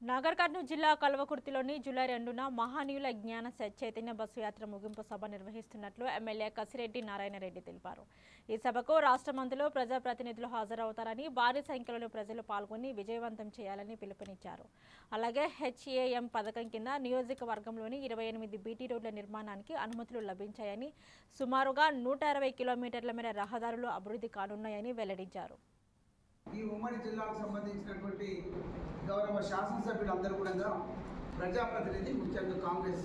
నాగర్ కర్నూలు జిల్లా కల్వకుర్తిలోని జూలై 2న మహానీయుల జ్ఞాన చైతన్య బస్సు యాత్ర ముగింపు సభ నిర్వహిస్తున్నట్లు ఎమ్మెల్యే కసిరెడ్డి నారాయణరెడ్డి తెలిపారు. ఈ సభకు రాష్ట్ర మంత్రులు, ప్రజాప్రతినిధులు హాజరవుతారని, భారీ సంఖ్యలో ప్రజలు పాల్గొని విజయవంతం చేయాలని పిలుపునిచ్చారు. అలాగే హెచ్ఏఎం పథకం కింద నియోజకవర్గంలోని 28 బీటీ రోడ్ల నిర్మాణానికి అనుమతులు లభించాయని, సుమారుగా 160 కిలోమీటర్ల మేర రహదారులు అభివృద్ధి కానున్నాయని వెల్లడించారు. ఈ ఉమ్మడి జిల్లాకు సంబంధించినటువంటి గౌరవ శాసనసభ్యులందరూ కూడా ప్రజాప్రతినిధి, ముఖ్యంగా కాంగ్రెస్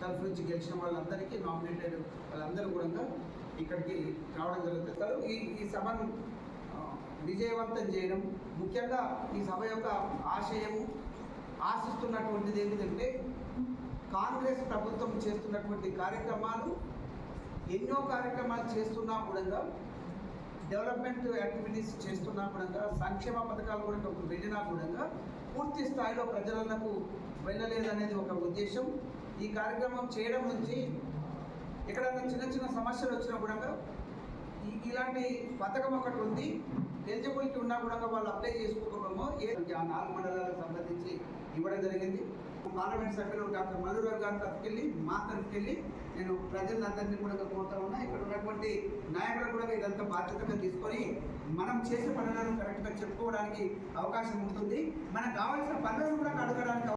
తరఫు నుంచి గెలిచిన వాళ్ళందరికీ నామినేటెడ్ వాళ్ళందరూ కూడా ఇక్కడికి రావడం జరుగుతుంది. ఈ సభను విజయవంతం చేయడం, ముఖ్యంగా ఈ సభ యొక్క ఆశయము ఆశిస్తున్నటువంటిది ఏంటంటే, కాంగ్రెస్ ప్రభుత్వం చేస్తున్నటువంటి కార్యక్రమాలు ఎన్నో కార్యక్రమాలు చేస్తున్నా కూడా, డెవలప్మెంట్ యాక్టివిటీస్ చేస్తున్నా కూడా, సంక్షేమ పథకాలు కూడా వెళ్ళినా కూడా పూర్తి స్థాయిలో ప్రజలకు వెళ్ళలేదనేది ఒక ఉద్దేశం. ఈ కార్యక్రమం చేయడం నుంచి ఎక్కడైనా చిన్న చిన్న సమస్యలు వచ్చినా కూడా ఇలాంటి పథకం ఒకటి ఉంది, ఎలిజిబిలిటీ ఉన్నా కూడా వాళ్ళు అప్లై చేసుకోవడమో ఆ 4 మండలాలకు సంబంధించి ఇవ్వడం జరిగింది. పార్లమెంట్ సభ్యులు డాక్టర్ మల్లురావు గారి తరఫుకెళ్ళి, మా తరఫుకెళ్ళి నేను ప్రజలందరినీ కూడా కోరుతా ఉన్నా. ఇక్కడ ఉన్నటువంటి నాయకులు కూడా ఇదంతా బాధ్యతగా తీసుకొని మనం చేసే పనులను కరెక్ట్గా చెప్పుకోవడానికి అవకాశం ఉంటుంది. మనకు కావాల్సిన పనులను కూడా అడగడానికి